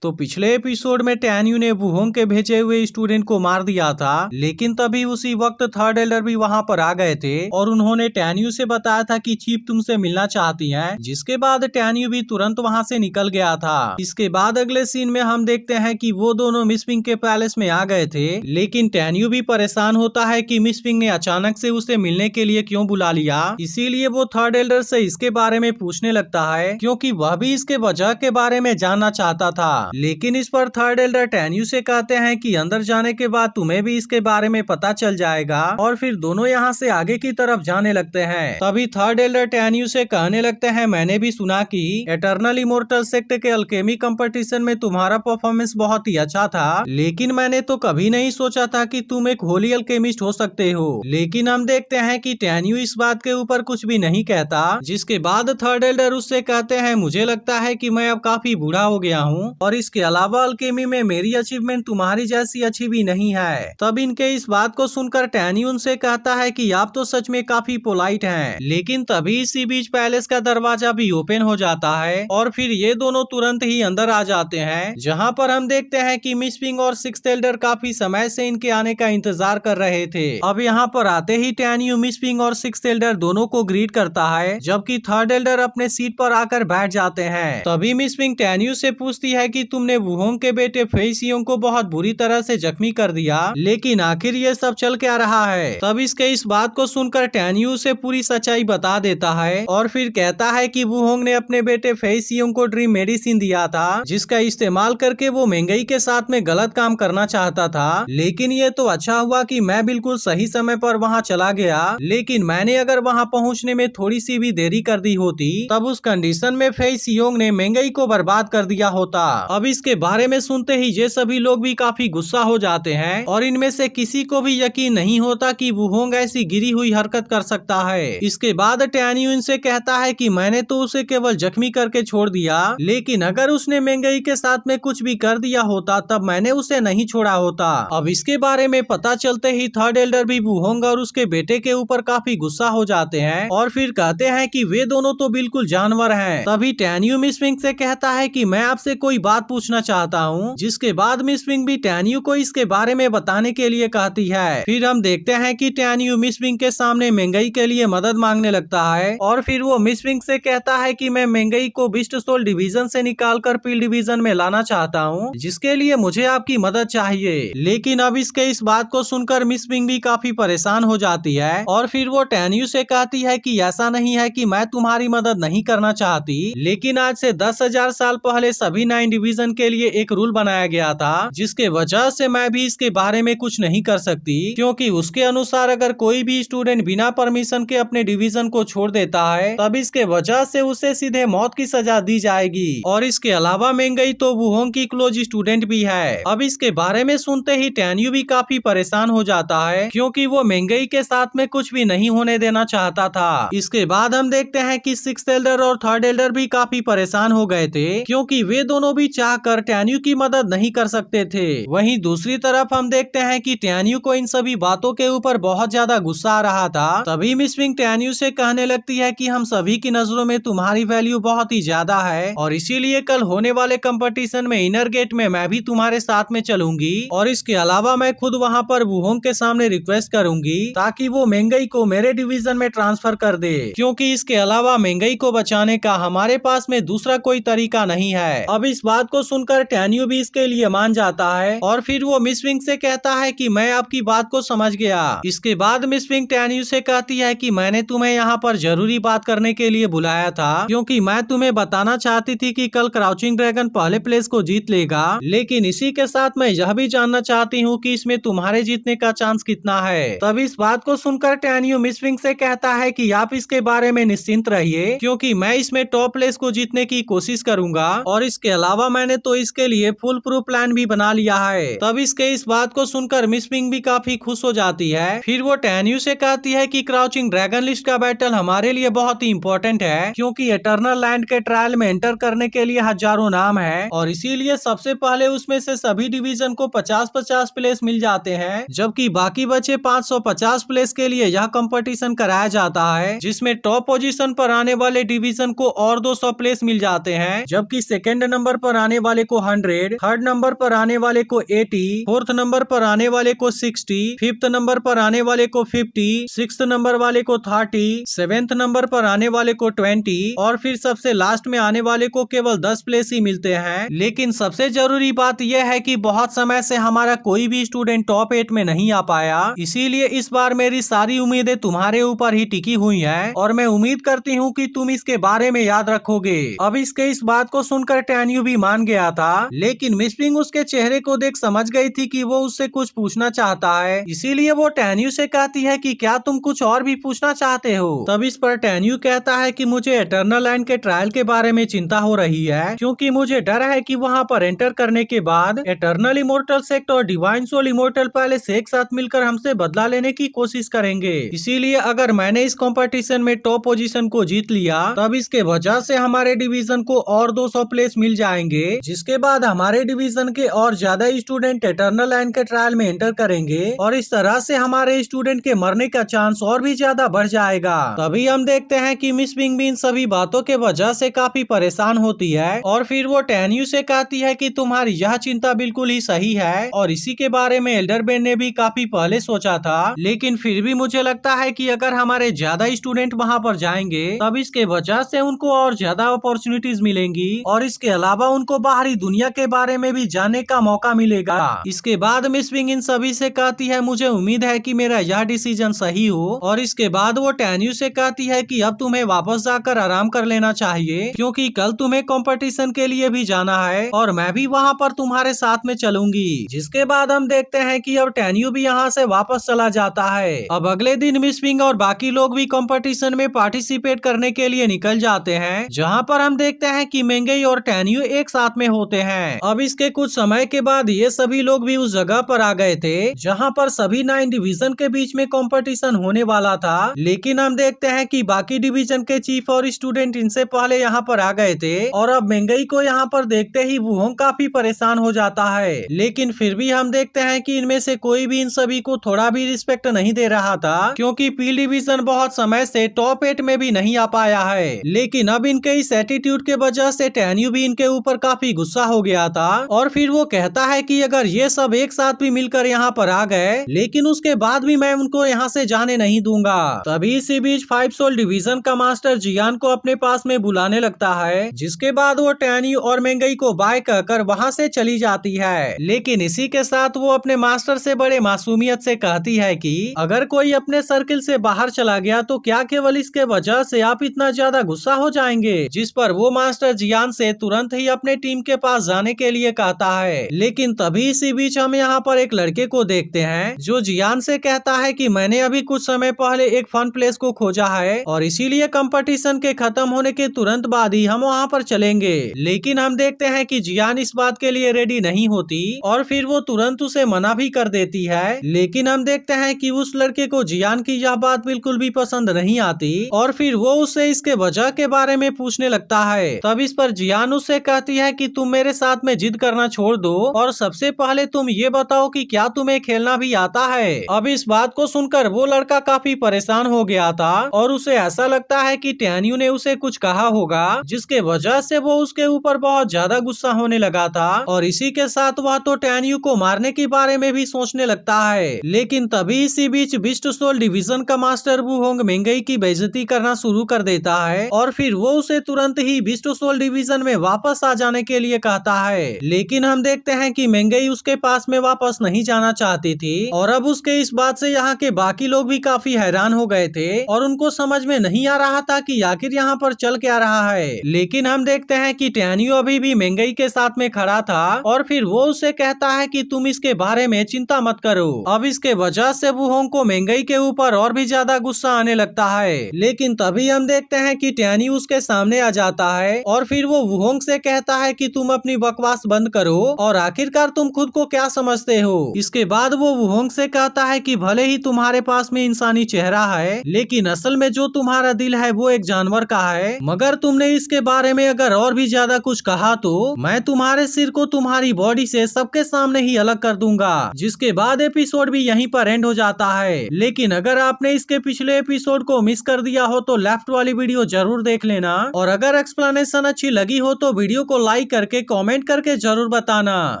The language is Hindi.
तो पिछले एपिसोड में टैन्यू ने वुहोंग के भेजे हुए स्टूडेंट को मार दिया था, लेकिन तभी उसी वक्त थर्ड एल्डर भी वहां पर आ गए थे और उन्होंने टैन्यू से बताया था कि चीफ तुमसे मिलना चाहती हैं, जिसके बाद टैन्यू भी तुरंत वहां से निकल गया था। इसके बाद अगले सीन में हम देखते हैं कि वो दोनों मिस पिंग के पैलेस में आ गए थे, लेकिन टैन्यू भी परेशान होता है कि मिस पिंग ने अचानक से उसे मिलने के लिए क्यों बुला लिया। इसीलिए वो थर्ड एल्डर से इसके बारे में पूछने लगता है, क्योंकि वह भी इसके वजह के बारे में जानना चाहता था। लेकिन इस पर थर्ड एल्डर टैन्यू से कहते हैं कि अंदर जाने के बाद तुम्हें भी इसके बारे में पता चल जाएगा, और फिर दोनों यहाँ से आगे की तरफ जाने लगते हैं। तभी थर्ड एल्डर टैन्यू से कहने लगते हैं, मैंने भी सुना कि एटर्नल इमोर्टल सेक्ट के अल्केमी कंपटीशन में तुम्हारा परफॉर्मेंस बहुत ही अच्छा था, लेकिन मैंने तो कभी नहीं सोचा था कि तुम एक होली अल्केमिस्ट हो सकते हो। लेकिन हम देखते हैं कि टैन्यू इस बात के ऊपर कुछ भी नहीं कहता, जिसके बाद थर्ड एल्डर उससे कहते हैं, मुझे लगता है कि मैं अब काफी बूढ़ा हो गया हूँ और इसके अलावा अल्केमी में मेरी अचीवमेंट तुम्हारी जैसी अच्छी भी नहीं है। तब इनके इस बात को सुनकर टैन्यू उनसे कहता है कि आप तो सच में काफी पोलाइट हैं। लेकिन तभी इसी बीच पैलेस का दरवाजा भी ओपन हो जाता है और फिर ये दोनों तुरंत ही अंदर आ जाते हैं, जहाँ पर हम देखते हैं कि मिस पिंग और सिक्स्थ एल्डर काफी समय से इनके आने का इंतजार कर रहे थे। अब यहाँ पर आते ही टैन्यू मिस पिंग और सिक्स्थ एल्डर दोनों को ग्रीट करता है, जबकि थर्ड एल्डर अपने सीट पर आकर बैठ जाते हैं। तभी मिस पिंग टैन्यू से पूछती है कि तुमने वुहोंग के बेटे फेसियोंग को बहुत बुरी तरह से जख्मी कर दिया, लेकिन आखिर ये सब चल क्या रहा है। तब इसके इस बात को सुनकर टैन्यू से पूरी सच्चाई बता देता है और फिर कहता है कि वुहोंग ने अपने बेटे फेसियोंग को ड्रीम मेडिसिन दिया था, जिसका इस्तेमाल करके वो मेंगई के साथ में गलत काम करना चाहता था। लेकिन ये तो अच्छा हुआ कि मैं बिल्कुल सही समय पर वहाँ चला गया, लेकिन मैंने अगर वहाँ पहुँचने में थोड़ी सी भी देरी कर दी होती, तब उस कंडीशन में फेसियोंग ने मेंगई को बर्बाद कर दिया होता। अब इसके बारे में सुनते ही ये सभी लोग भी काफी गुस्सा हो जाते हैं और इनमें से किसी को भी यकीन नहीं होता कि वुहोंग ऐसी गिरी हुई हरकत कर सकता है। इसके बाद टैन्यू इनसे कहता है कि मैंने तो उसे केवल जख्मी करके छोड़ दिया, लेकिन अगर उसने मेंगई के साथ में कुछ भी कर दिया होता तब मैंने उसे नहीं छोड़ा होता। अब इसके बारे में पता चलते ही थर्ड एल्डर भी वुहोंग और उसके बेटे के ऊपर काफी गुस्सा हो जाते हैं और फिर कहते हैं कि वे दोनों तो बिल्कुल जानवर हैं। तभी टैन्यू मिस पिंग से कहता है कि मैं आपसे कोई बात पूछना चाहता हूँ, जिसके बाद मिस पिंग भी टैन्यू को इसके बारे में बताने के लिए कहती है। फिर हम देखते हैं कि टैन्यू मिस पिंग के सामने मेंगई के लिए मदद मांगने लगता है और फिर वो मिस पिंग से कहता है कि मैं मेंगई को बिस्ट सोल डिवीजन से निकालकर पील डिवीजन में लाना चाहता हूँ, जिसके लिए मुझे आपकी मदद चाहिए। लेकिन अब इसके इस बात को सुनकर मिस पिंग भी काफी परेशान हो जाती है और फिर वो टैन्यू से कहती है कि ऐसा नहीं है कि मैं तुम्हारी मदद नहीं करना चाहती, लेकिन आज से 10,000 साल पहले सभी 9 डिवीजन के लिए एक रूल बनाया गया था, जिसके वजह से मैं भी इसके बारे में कुछ नहीं कर सकती, क्योंकि उसके अनुसार अगर कोई भी स्टूडेंट बिना परमिशन के अपने डिवीजन को छोड़ देता है, तब इसके वजह से उसे सीधे मौत की सजा दी जाएगी। और इसके अलावा मेंगई तो वुहोंग की क्लोज स्टूडेंट भी है। अब इसके बारे में सुनते ही टैन्यू भी काफी परेशान हो जाता है, क्योंकि वो मेंगई के साथ में कुछ भी नहीं होने देना चाहता था। इसके बाद हम देखते हैं कि सिक्स्थ एल्डर और थर्ड एल्डर भी काफी परेशान हो गए थे, क्योंकि वे दोनों भी चाहकर टैन्यू की मदद नहीं कर सकते थे। वहीं दूसरी तरफ हम देखते हैं कि टैन्यू को इन सभी बातों के ऊपर बहुत ज्यादा गुस्सा आ रहा था। तभी मिस पिंग टैन्यू से कहने लगती है कि हम सभी की नजरों में तुम्हारी वैल्यू बहुत ही ज्यादा है और इसीलिए कल होने वाले कंपटीशन में इनर गेट में मैं भी तुम्हारे साथ में चलूंगी, और इसके अलावा मैं खुद वहाँ पर वुहोंग के सामने रिक्वेस्ट करूंगी ताकि वो मेंगई को मेरे डिवीजन में ट्रांसफर कर दे, क्योंकि इसके अलावा मेंगई को बचाने का हमारे पास में दूसरा कोई तरीका नहीं है। अब इस बात को सुनकर टैन्यू भी इसके लिए मान जाता है और फिर वो मिस पिंग से कहता है कि मैं आपकी बात को समझ गया। इसके बाद मिस पिंग टैन्यू से कहती है कि मैंने तुम्हें यहाँ पर जरूरी बात करने के लिए बुलाया था, क्योंकि मैं तुम्हें बताना चाहती थी कि कल क्राउचिंग ड्रैगन पहले प्लेस को जीत लेगा, लेकिन इसी के साथ मैं यह भी जानना चाहती हूँ कि इसमें तुम्हारे जीतने का चांस कितना है। तब इस बात को सुनकर टैन्यू मिस पिंग से कहता है कि आप इसके बारे में निश्चिंत रहिए, क्योंकि मैं इसमें टॉप प्लेस को जीतने की कोशिश करूंगा और इसके अलावा मैंने तो इसके लिए फुल प्रूफ प्लान भी बना लिया है। तब इसके इस बात को सुनकर मिस पिंग भी काफी खुश हो जाती है। फिर वो टैन्यू से कहती है कि क्राउचिंग ड्रैगन लिस्ट का बैटल हमारे लिए बहुत ही इम्पोर्टेंट है, क्योंकि एटर्नल लैंड के ट्रायल में एंटर करने के लिए हजारों नाम है और इसीलिए सबसे पहले उसमें से सभी डिवीजन को 50-50 प्लेस मिल जाते हैं, जबकि बाकी बचे 550 प्लेस के लिए यह कंपटीशन कराया जाता है, जिसमें टॉप पोजीशन पर आने वाले डिवीजन को और 200 प्लेस मिल जाते हैं, जबकि सेकंड नंबर पर आने आने वाले को 100, थर्ड नंबर पर आने वाले को 80, फोर्थ नंबर पर आने वाले को 60, फिफ्थ नंबर पर आने वाले को 50, सिक्स्थ नंबर वाले को 30, सेवेंथ नंबर पर आने वाले को 20 और फिर सबसे लास्ट में आने वाले को केवल 10 प्लेस ही मिलते हैं। लेकिन सबसे जरूरी बात यह है कि बहुत समय से हमारा कोई भी स्टूडेंट टॉप 8 में नहीं आ पाया, इसीलिए इस बार मेरी सारी उम्मीदें तुम्हारे ऊपर ही टिकी हुई हैं और मैं उम्मीद करती हूँ कि तुम इसके बारे में याद रखोगे। अब इसके इस बात को सुनकर टैन्यू भी मान गया था, लेकिन मिस पिंग उसके चेहरे को देख समझ गई थी कि वो उससे कुछ पूछना चाहता है, इसीलिए वो टैन्यू से कहती है कि क्या तुम कुछ और भी पूछना चाहते हो। तब इस पर टैन्यू कहता है कि मुझे इटर्नल लैंड के ट्रायल के बारे में चिंता हो रही है, क्योंकि मुझे डर है कि वहाँ पर एंटर करने के बाद इटर्नल इमोर्टल सेक्ट और डिवाइन सोल इमोर्टल पैलेस एक साथ मिलकर हमसे बदला लेने की कोशिश करेंगे। इसीलिए अगर मैंने इस कंपटीशन में टॉप पोजीशन को जीत लिया, तब इसके वजह से हमारे डिवीजन को और 200 प्लेस मिल जाएंगे, जिसके बाद हमारे डिवीजन के और ज्यादा स्टूडेंट इटर्नल लैंड के ट्रायल में एंटर करेंगे और इस तरह से हमारे स्टूडेंट के मरने का चांस और भी ज्यादा बढ़ जाएगा। तभी हम देखते हैं कि मिस पिंग भी इन सभी बातों के वजह से काफी परेशान होती है और फिर वो टैन्यू से कहती है कि तुम्हारी यह चिंता बिल्कुल ही सही है और इसी के बारे में एल्डर बेन ने भी काफी पहले सोचा था, लेकिन फिर भी मुझे लगता है कि अगर हमारे ज्यादा स्टूडेंट वहाँ पर जाएंगे, तब इसके वजह से उनको और ज्यादा अपॉर्चुनिटीज मिलेंगी और इसके अलावा उनको बाहरी दुनिया के बारे में भी जानने का मौका मिलेगा। इसके बाद मिस पिंग इन सभी से कहती है मुझे उम्मीद है कि मेरा यह डिसीजन सही हो और इसके बाद वो टैन्यू से कहती है कि अब तुम्हें वापस जाकर आराम कर लेना चाहिए, क्योंकि कल तुम्हें कंपटीशन के लिए भी जाना है और मैं भी वहाँ पर तुम्हारे साथ में चलूंगी। जिसके बाद हम देखते हैं कि अब टैन्यू भी यहाँ से वापस चला जाता है। अब अगले दिन मिस पिंग और बाकी लोग भी कंपटीशन में पार्टिसिपेट करने के लिए निकल जाते हैं, जहाँ पर हम देखते हैं कि मेंगई और टैन्यू एक साथ में होते हैं। अब इसके कुछ समय के बाद ये सभी लोग भी उस जगह पर आ गए थे जहाँ पर सभी 9 डिवीजन के बीच में कंपटीशन होने वाला था, लेकिन हम देखते हैं कि बाकी डिवीजन के चीफ और स्टूडेंट इनसे पहले यहाँ पर आ गए थे और अब मेंगई को यहाँ पर देखते ही वुहोंग काफी परेशान हो जाता है। लेकिन फिर भी हम देखते हैं कि इनमें से कोई भी इन सभी को थोड़ा भी रिस्पेक्ट नहीं दे रहा था, क्योंकि पी डिवीजन बहुत समय से टॉप 8 में भी नहीं आ पाया है। लेकिन अब इनके इस एटीट्यूड के वजह से टैन्यू भी इनके ऊपर काफी गुस्सा हो गया था और फिर वो कहता है कि अगर ये सब एक साथ भी मिलकर यहाँ पर आ गए, लेकिन उसके बाद भी मैं उनको यहाँ से जाने नहीं दूंगा। तभी इसी बीच 5 सोल डिवीजन का मास्टर जियान को अपने पास में बुलाने लगता है, जिसके बाद वो टैन्यू और मेंगई को बाय कहकर वहाँ से चली जाती है। लेकिन इसी के साथ वो अपने मास्टर से बड़े मासूमियत से कहती है कि अगर कोई अपने सर्किल से बाहर चला गया तो क्या केवल इसके वजह से आप इतना ज्यादा गुस्सा हो जाएंगे। जिस पर वो मास्टर जियान से तुरंत ही अपने टीम के पास जाने के लिए कहता है। लेकिन तभी इसी बीच हम यहाँ पर एक लड़के को देखते हैं जो जियान से कहता है कि मैंने अभी कुछ समय पहले एक फन प्लेस को खोजा है और इसीलिए कंपटीशन के खत्म होने के तुरंत बाद ही हम वहाँ पर चलेंगे। लेकिन हम देखते हैं कि जियान इस बात के लिए रेडी नहीं होती और फिर वो तुरंत उसे मना भी कर देती है। लेकिन हम देखते हैं कि उस लड़के को जियान की यह बात बिल्कुल भी पसंद नहीं आती और फिर वो उससे इसके वजह के बारे में पूछने लगता है। तब इस पर जियान उससे कहती है कि तुम मेरे साथ में जिद करना छोड़ दो और सबसे पहले तुम ये बताओ कि क्या तुम्हें खेलना भी आता है। अब इस बात को सुनकर वो लड़का काफी परेशान हो गया था और उसे ऐसा लगता है कि टैन्यू ने उसे कुछ कहा होगा, जिसके वजह से वो उसके ऊपर बहुत ज्यादा गुस्सा होने लगा था और इसी के साथ वह तो टैन्यू को मारने के बारे में भी सोचने लगता है। लेकिन तभी इसी बीच बिस्ट सोल डिवीजन का मास्टर वुहोंग मेंगई की बेइज्जती करना शुरू कर देता है और फिर वो उसे तुरंत ही बिस्ट सोल डिवीजन में वापस आ जाने के लिए कहता है। लेकिन हम देखते हैं कि मेंगई उसके पास में वापस नहीं जाना चाहती थी और अब उसके इस बात से यहाँ के बाकी लोग भी काफी हैरान हो गए थे और उनको समझ में नहीं आ रहा था कि आखिर यहाँ पर चल क्या रहा है। लेकिन हम देखते हैं कि टैन्यू अभी भी मेंगई के साथ में खड़ा था और फिर वो उसे कहता है कि तुम इसके बारे में चिंता मत करो। अब इसके वजह से वुहोंग को मेंगई के ऊपर और भी ज्यादा गुस्सा आने लगता है। लेकिन तभी हम देखते हैं कि टैन्यू उसके सामने आ जाता है और फिर वो वुहोंग से कहता है कि तुम अपनी बकवास बंद करो और आखिरकार तुम खुद को क्या समझते हो। इसके बाद वो वुहोंग से कहता है कि भले ही तुम्हारे पास में इंसानी चेहरा है, लेकिन असल में जो तुम्हारा दिल है वो एक जानवर का है। मगर तुमने इसके बारे में अगर और भी ज्यादा कुछ कहा तो मैं तुम्हारे सिर को तुम्हारी बॉडी से सबके सामने ही अलग कर दूंगा। जिसके बाद एपिसोड भी यहीं पर एंड हो जाता है। लेकिन अगर आपने इसके पिछले एपिसोड को मिस कर दिया हो तो लेफ्ट वाली वीडियो जरूर देख लेना और अगर एक्सप्लेनेशन अच्छी लगी हो तो वीडियो को लाइक लाइक करके कमेंट करके जरूर बताना।